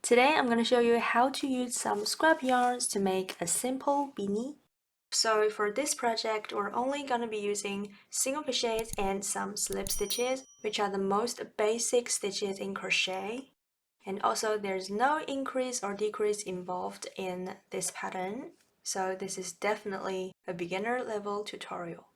Today I'm going to show you how to use some scrap yarns to make a simple beanie. So for this project, we're only going to be using single crochets and some slip stitches, which are the most basic stitches in crochet. And also there's no increase or decrease involved in this pattern, so this is definitely a beginner level tutorial.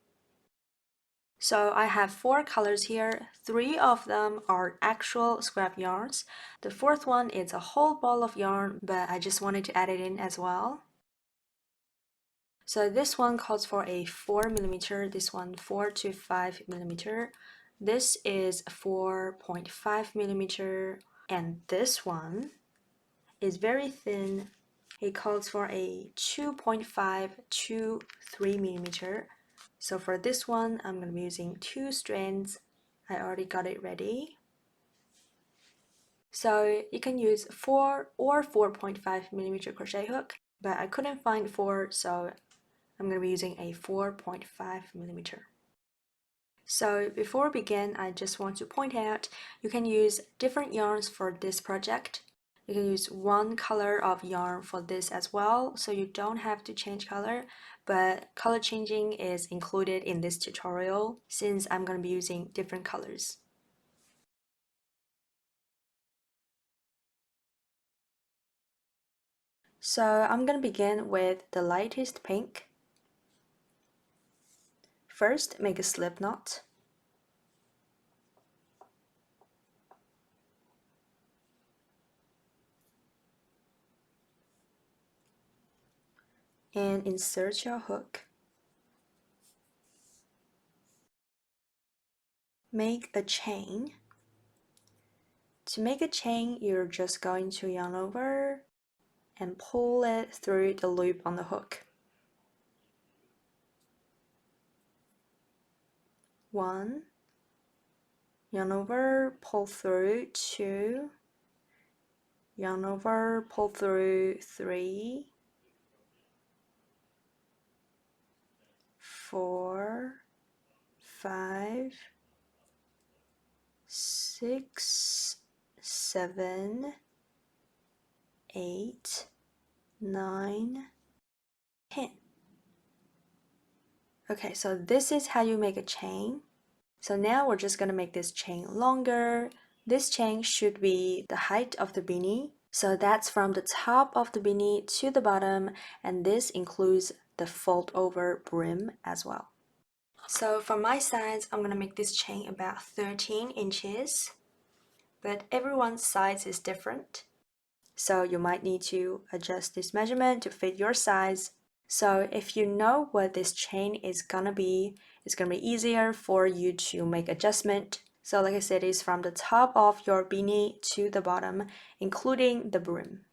So I have 4 colors here. 3 of them are actual scrap yarns. The 4th one is a whole ball of yarn, but I just wanted to add it in as well. So this one calls for a 4mm, this one 4 to 5mm. This is 4.5mm, and this one is very thin. It calls for a 2.5 to 3mm. So for this one, I'm going to be using 2 strands. I already got it ready. So you can use 4 or 4.5mm crochet hook, but I couldn't find 4, so I'm going to be using a 4.5mm. So before we begin, I just want to point out you can use different yarns for this project. You can use one color of yarn for this as well, so you don't have to change color, but color changing is included in this tutorial since I'm going to be using different colors. So I'm going to begin with the lightest pink. First, make a slip knot. And insert your hook. Make a chain. To make a chain, you're just going to yarn over and pull it through the loop on the hook. 1, yarn over, pull through, 2, yarn over, pull through, 3, 4, 5, 6, 7, 8, 9, 10. Okay, so this is how you make a chain. So now we're just going to make this chain longer. This chain should be the height of the beanie. So that's from the top of the beanie to the bottom, and this includes the fold over brim as well. So for my size, I'm going to make this chain about 13 inches, but everyone's size is different. So you might need to adjust this measurement to fit your size. So if you know what this chain is gonna be, it's gonna be easier for you to make adjustment. So like I said, it's from the top of your beanie to the bottom, including the brim.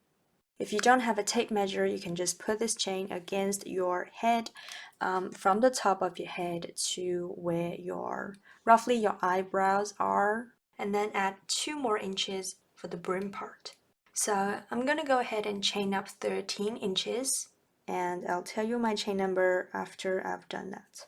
If you don't have a tape measure, you can just put this chain against your head, from the top of your head to where roughly your eyebrows are, and then add 2 more inches for the brim part. So I'm gonna go ahead and chain up 13 inches, and I'll tell you my chain number after I've done that.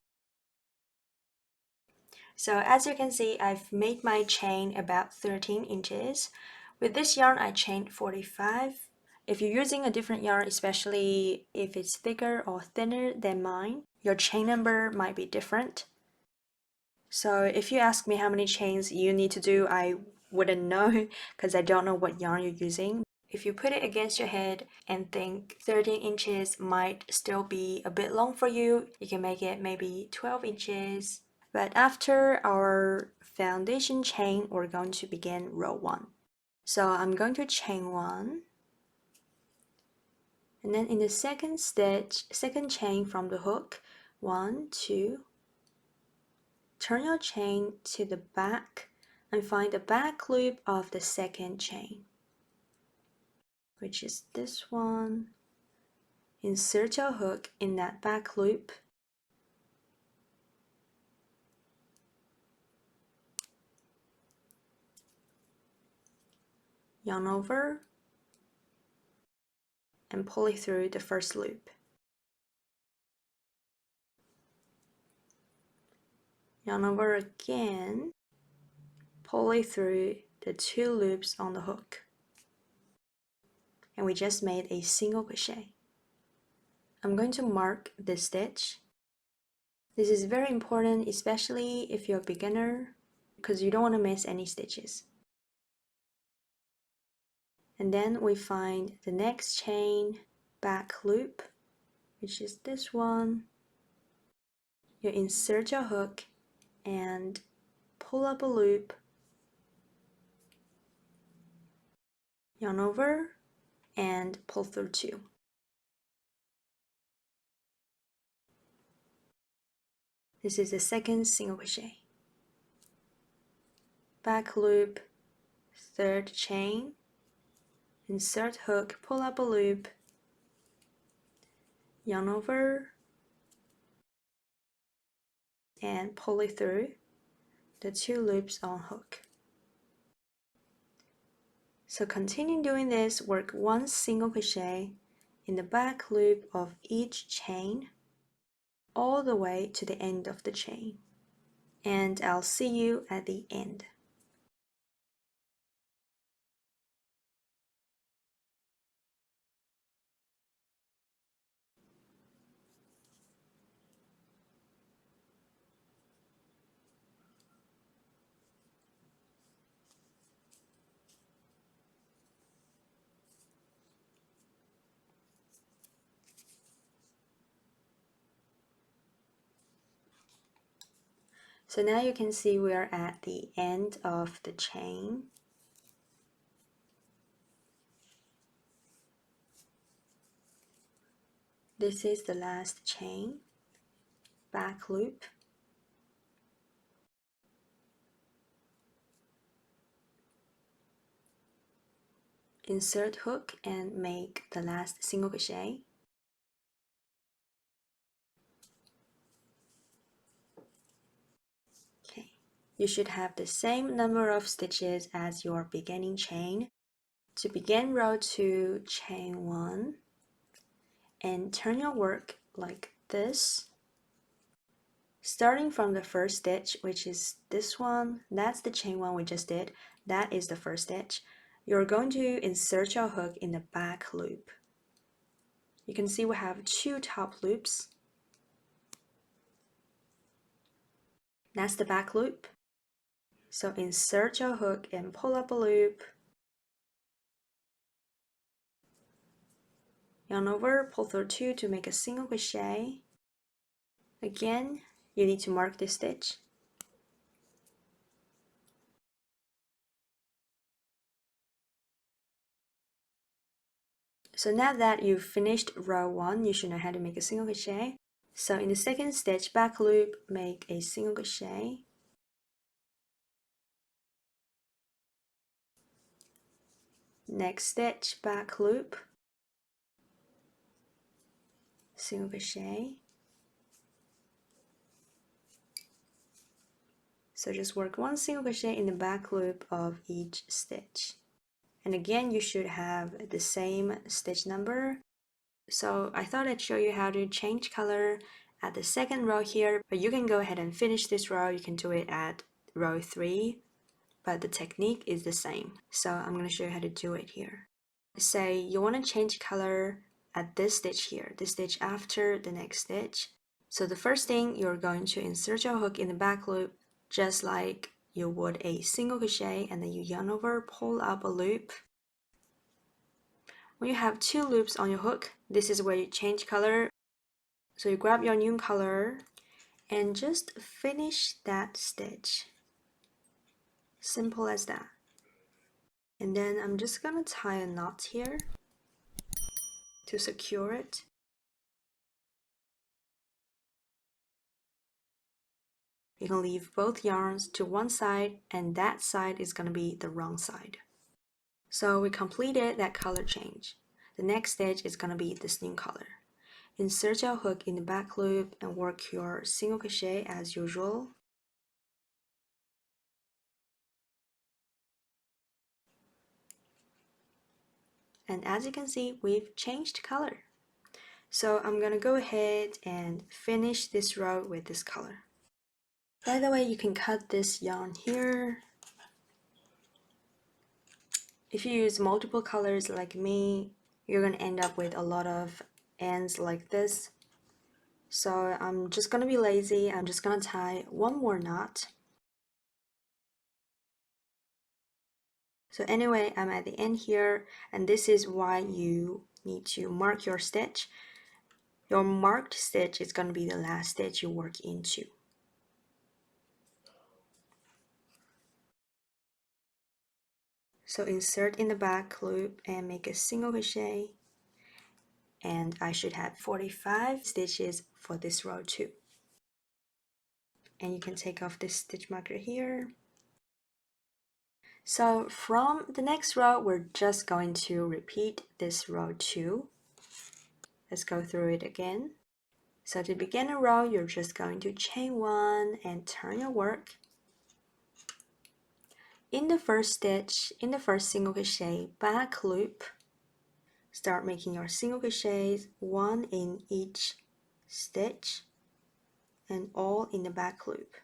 So as you can see, I've made my chain about 13 inches. With this yarn, I chained 45. If you're using a different yarn, especially if it's thicker or thinner than mine, your chain number might be different. So if you ask me how many chains you need to do, I wouldn't know because I don't know what yarn you're using. If you put it against your head and think 13 inches might still be a bit long for you, you can make it maybe 12 inches. But after our foundation chain, we're going to begin row 1. So I'm going to chain 1. And then in the second stitch, second chain from the hook, 1, 2, turn your chain to the back and find the back loop of the second chain, which is this one. Insert your hook in that back loop. Yarn over and pull it through the first loop. Yarn over again, pull it through the 2 loops on the hook. and we just made a single crochet. I'm going to mark this stitch. This is very important, especially if you're a beginner, because you don't want to miss any stitches. And then we find the next chain back loop, which is this one. You insert your hook and pull up a loop, yarn over, and pull through 2. This is the second single crochet. Back loop, third chain, insert hook, pull up a loop, yarn over, and pull it through the 2 loops on hook. So continue doing this, work 1 single crochet in the back loop of each chain all the way to the end of the chain, and I'll see you at the end. So now you can see we are at the end of the chain. This is the last chain, back loop, insert hook and make the last single crochet. Okay, you should have the same number of stitches as your beginning chain. To begin row 2, chain 1, and turn your work like this. Starting from the first stitch, which is this one, that's the chain 1 we just did, that is the first stitch. You're going to insert your hook in the back loop. You can see we have 2 top loops. That's the back loop. So insert your hook and pull up a loop. Yarn over, pull through 2 to make a single crochet. Again, you need to mark this stitch. So now that you've finished row 1, you should know how to make a single crochet. So in the second stitch, back loop, make a single crochet. Next stitch, back loop, single crochet. So just work 1 single crochet in the back loop of each stitch. And again, you should have the same stitch number. So I thought I'd show you how to change color at the second row here, but you can go ahead and finish this row. You can do it at row 3, but the technique is the same. So I'm going to show you how to do it here. Say you want to change color at this stitch here, this stitch after the next stitch. So the first thing, you're going to insert your hook in the back loop, just like you would a single crochet, and then you yarn over, pull up a loop. When you have 2 loops on your hook, this is where you change color. So you grab your new color and just finish that stitch. Simple as that. And then I'm just gonna tie a knot here to secure it. You can leave both yarns to one side, and that side is gonna be the wrong side. So we completed that color change. The next stitch is gonna be this new color. Insert your hook in the back loop and work your single crochet as usual. And as you can see, we've changed color. So I'm gonna go ahead and finish this row with this color. By the way, you can cut this yarn here. If you use multiple colors like me, you're gonna end up with a lot of ends like this. So I'm just gonna be lazy. I'm just gonna tie one more knot. So anyway, I'm at the end here, and this is why you need to mark your stitch. Your marked stitch is going to be the last stitch you work into. So insert in the back loop and make a single crochet, and I should have 45 stitches for this row too. And you can take off this stitch marker here. So from the next row, we're just going to repeat this row too. Let's go through it again. So to begin a row, you're just going to chain one and turn your work. In the first stitch, in the first single crochet back loop, start making your single crochets, one in each stitch and all in the back loop.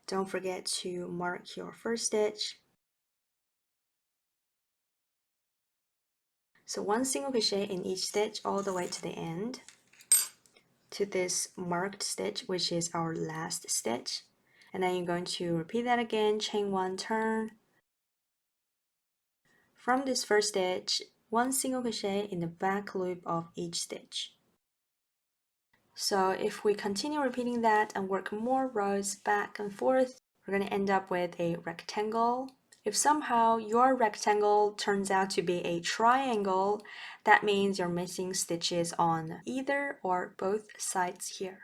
Don't forget to mark your first stitch. So one single crochet in each stitch all the way to the end, to this marked stitch, which is our last stitch. And then you're going to repeat that again, chain one, turn. From this first stitch, one single crochet in the back loop of each stitch. So if we continue repeating that and work more rows back and forth, we're going to end up with a rectangle. If somehow your rectangle turns out to be a triangle, that means you're missing stitches on either or both sides here.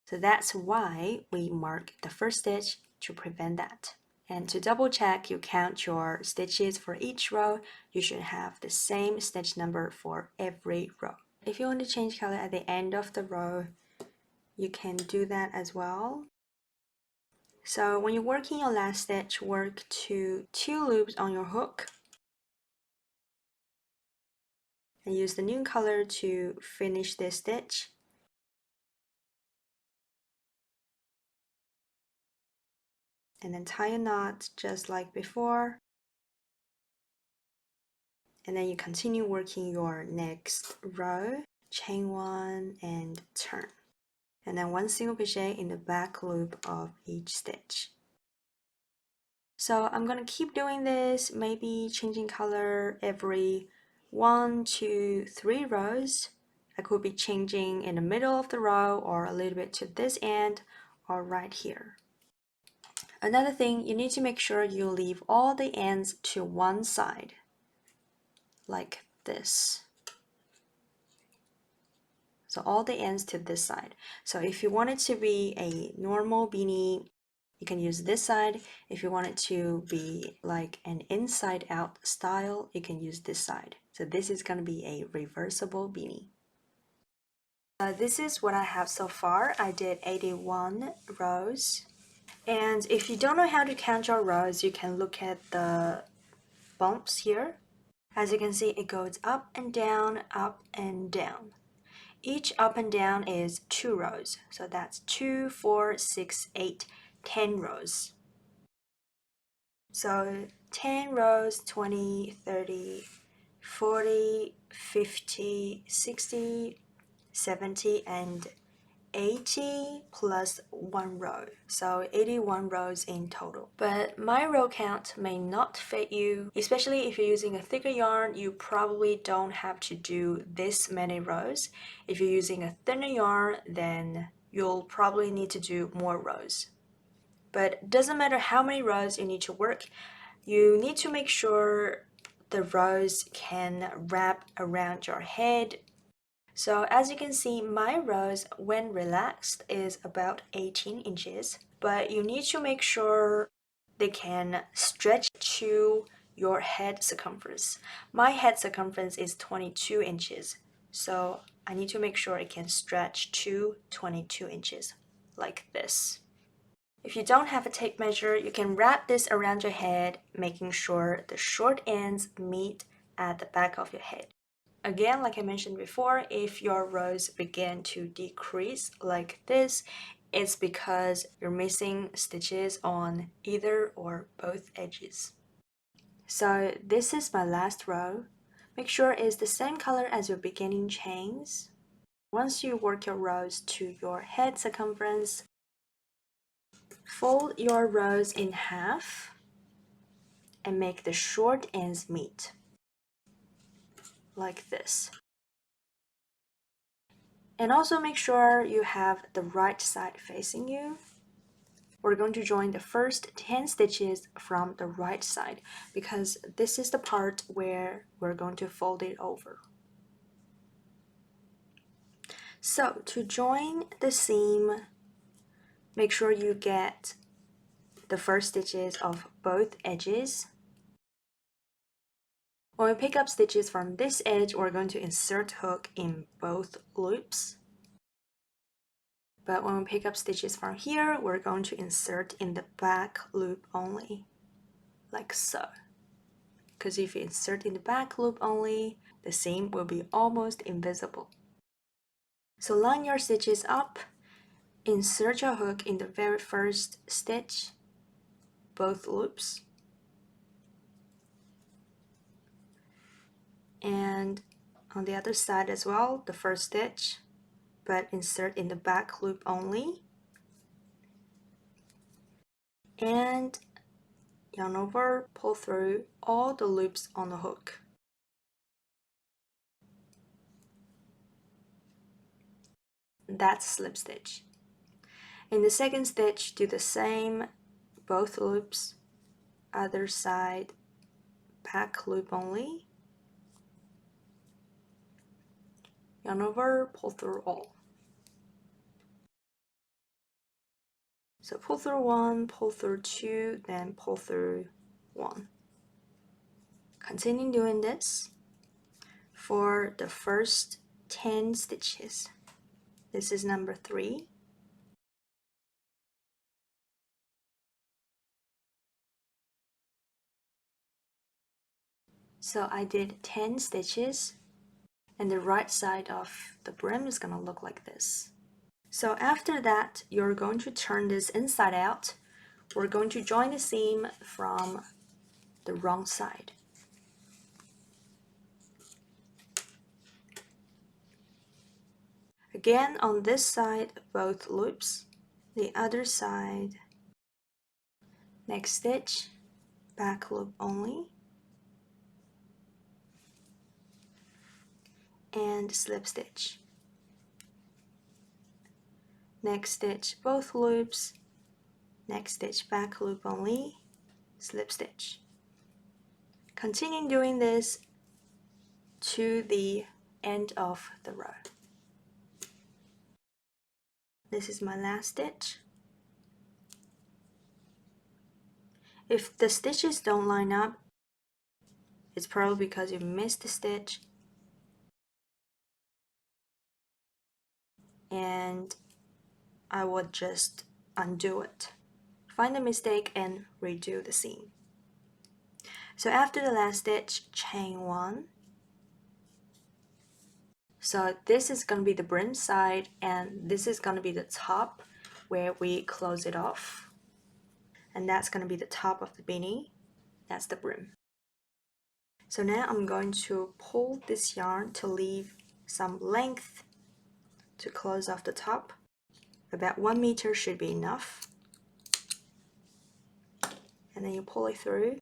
So that's why we mark the first stitch to prevent that. And to double check, you count your stitches for each row. You should have the same stitch number for every row. If you want to change color at the end of the row, you can do that as well. So when you're working your last stitch, work to 2 loops on your hook and use the new color to finish this stitch. And then tie a knot just like before. And then you continue working your next row, chain one and turn. And then one single crochet in the back loop of each stitch. So I'm going to keep doing this, maybe changing color every 1, 2, 3 rows. I could be changing in the middle of the row or a little bit to this end or right here. Another thing, you need to make sure you leave all the ends to one side, like this. So all the ends to this side. So if you want it to be a normal beanie, you can use this side. If you want it to be like an inside out style, you can use this side. So this is going to be a reversible beanie. This is what I have so far. I did 81 rows. And if you don't know how to count your rows, you can look at the bumps here. As you can see, it goes up and down, up and down. Each up and down is 2 rows. So that's 2, 4, 6, 8, 10 rows. So 10 rows, 20, 30, 40, 50, 60, 70, and 80 plus 1 row. So 81 rows in total. But my row count may not fit you, especially if you're using a thicker yarn. You probably don't have to do this many rows. If you're using a thinner yarn, then you'll probably need to do more rows. But it doesn't matter how many rows you need to work, you need to make sure the rows can wrap around your head. So as you can see, my rows when relaxed is about 18 inches, but you need to make sure they can stretch to your head circumference. My head circumference is 22 inches, so I need to make sure it can stretch to 22 inches, like this. If you don't have a tape measure, you can wrap this around your head, making sure the short ends meet at the back of your head. Again, like I mentioned before, if your rows begin to decrease like this, it's because you're missing stitches on either or both edges. So this is my last row. Make sure it's the same color as your beginning chains. Once you work your rows to your head circumference, fold your rows in half and make the short ends meet, like this. And also make sure you have the right side facing you. We're going to join the first 10 stitches from the right side because this is the part where we're going to fold it over. So to join the seam, make sure you get the first stitches of both edges. When we pick up stitches from this edge, we're going to insert hook in both loops. But when we pick up stitches from here, we're going to insert in the back loop only, like so. Because if you insert in the back loop only, the seam will be almost invisible. So line your stitches up, insert your hook in the very first stitch, both loops, and on the other side as well, the first stitch, but insert in the back loop only, and yarn over, pull through all the loops on the hook. That's slip stitch. In the second stitch, do the same, both loops, other side, back loop only, yarn over, pull through all. So pull through one, pull through two, then pull through one. Continue doing this for the first 10 stitches. This is number 3. So I did 10 stitches, and the right side of the brim is going to look like this. So after that, you're going to turn this inside out. We're going to join the seam from the wrong side. Again, on this side, both loops, the other side, next stitch, back loop only, and slip stitch. Next stitch, both loops, next stitch, back loop only, slip stitch. Continue doing this to the end of the row. This is my last stitch. If the stitches don't line up, it's probably because you missed a stitch, and I would just undo it. Find the mistake and redo the seam. So after the last stitch, chain 1. So this is going to be the brim side, and this is going to be the top where we close it off. And that's going to be the top of the beanie. That's the brim. So now I'm going to pull this yarn to leave some length to close off the top. About 1 meter should be enough. And then you pull it through.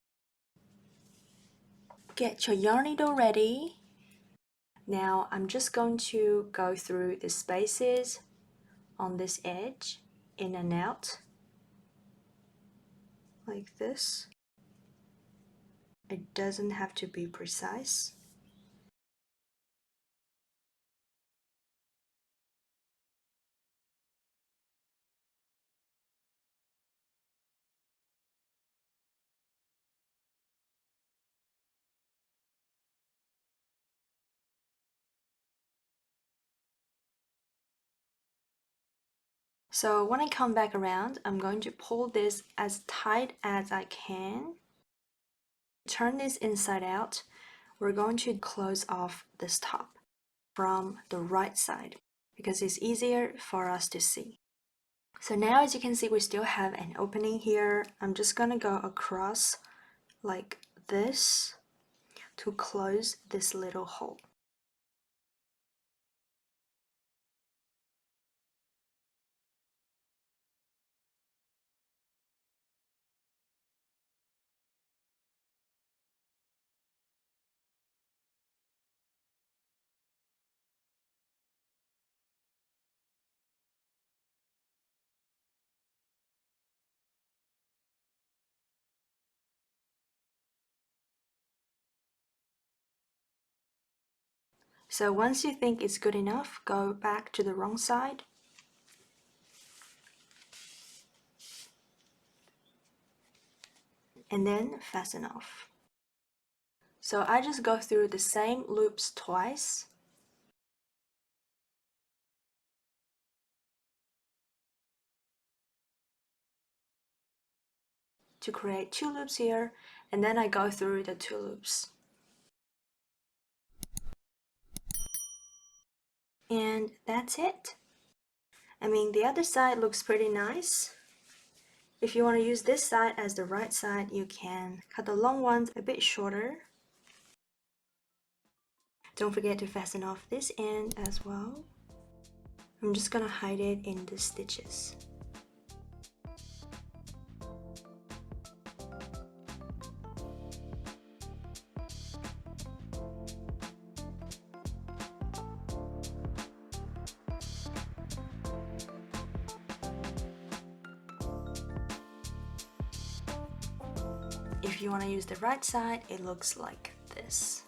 Get your yarn needle ready. Now I'm just going to go through the spaces on this edge, in and out, like this. It doesn't have to be precise. So when I come back around, I'm going to pull this as tight as I can. Turn this inside out. We're going to close off this top from the right side because it's easier for us to see. So now, as you can see, we still have an opening here. I'm just gonna go across like this to close this little hole. So once you think it's good enough, go back to the wrong side. And then fasten off. So I just go through the same loops twice. To create 2 loops here, and then I go through the 2 loops. And that's it. I mean, the other side looks pretty nice. If you want to use this side as the right side, you can cut the long ones a bit shorter. Don't forget to fasten off this end as well. I'm just gonna hide it in the stitches. If you want to use the right side, it looks like this.